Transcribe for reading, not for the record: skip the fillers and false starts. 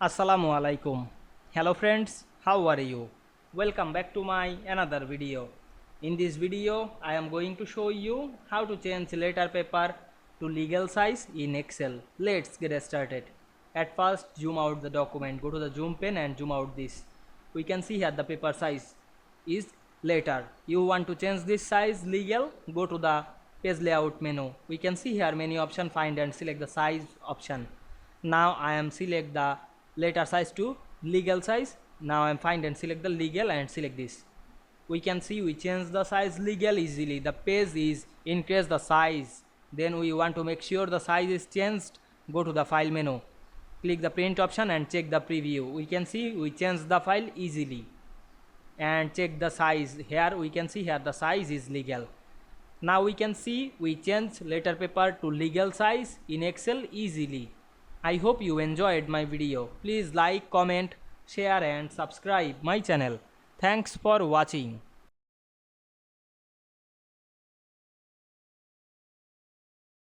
Assalamu Walaikum. Hello friends, how are you? Welcome back to my another video. In this video, I am going to show you how to change letter paper to legal size in Excel. Let's get started. At first, zoom out the document. Go to the zoom pen and zoom out this. We can see here the paper size is letter. You want to change this size legal? Go to the page layout menu. We can see here many option, find and select the size option. Now I am select the letter size to legal size. Now I am find and select the legal and select this. We can see we change the size legal easily. The page is increase the size. Then we want to make sure the size is changed. Go to the file menu. Click the print option and check the preview. We can see we change the file easily. And check the size. Here we can see here the size is legal. Now we can see we change letter paper to legal size in Excel easily. I hope you enjoyed my video. Please like, comment, share and subscribe my channel. Thanks for watching.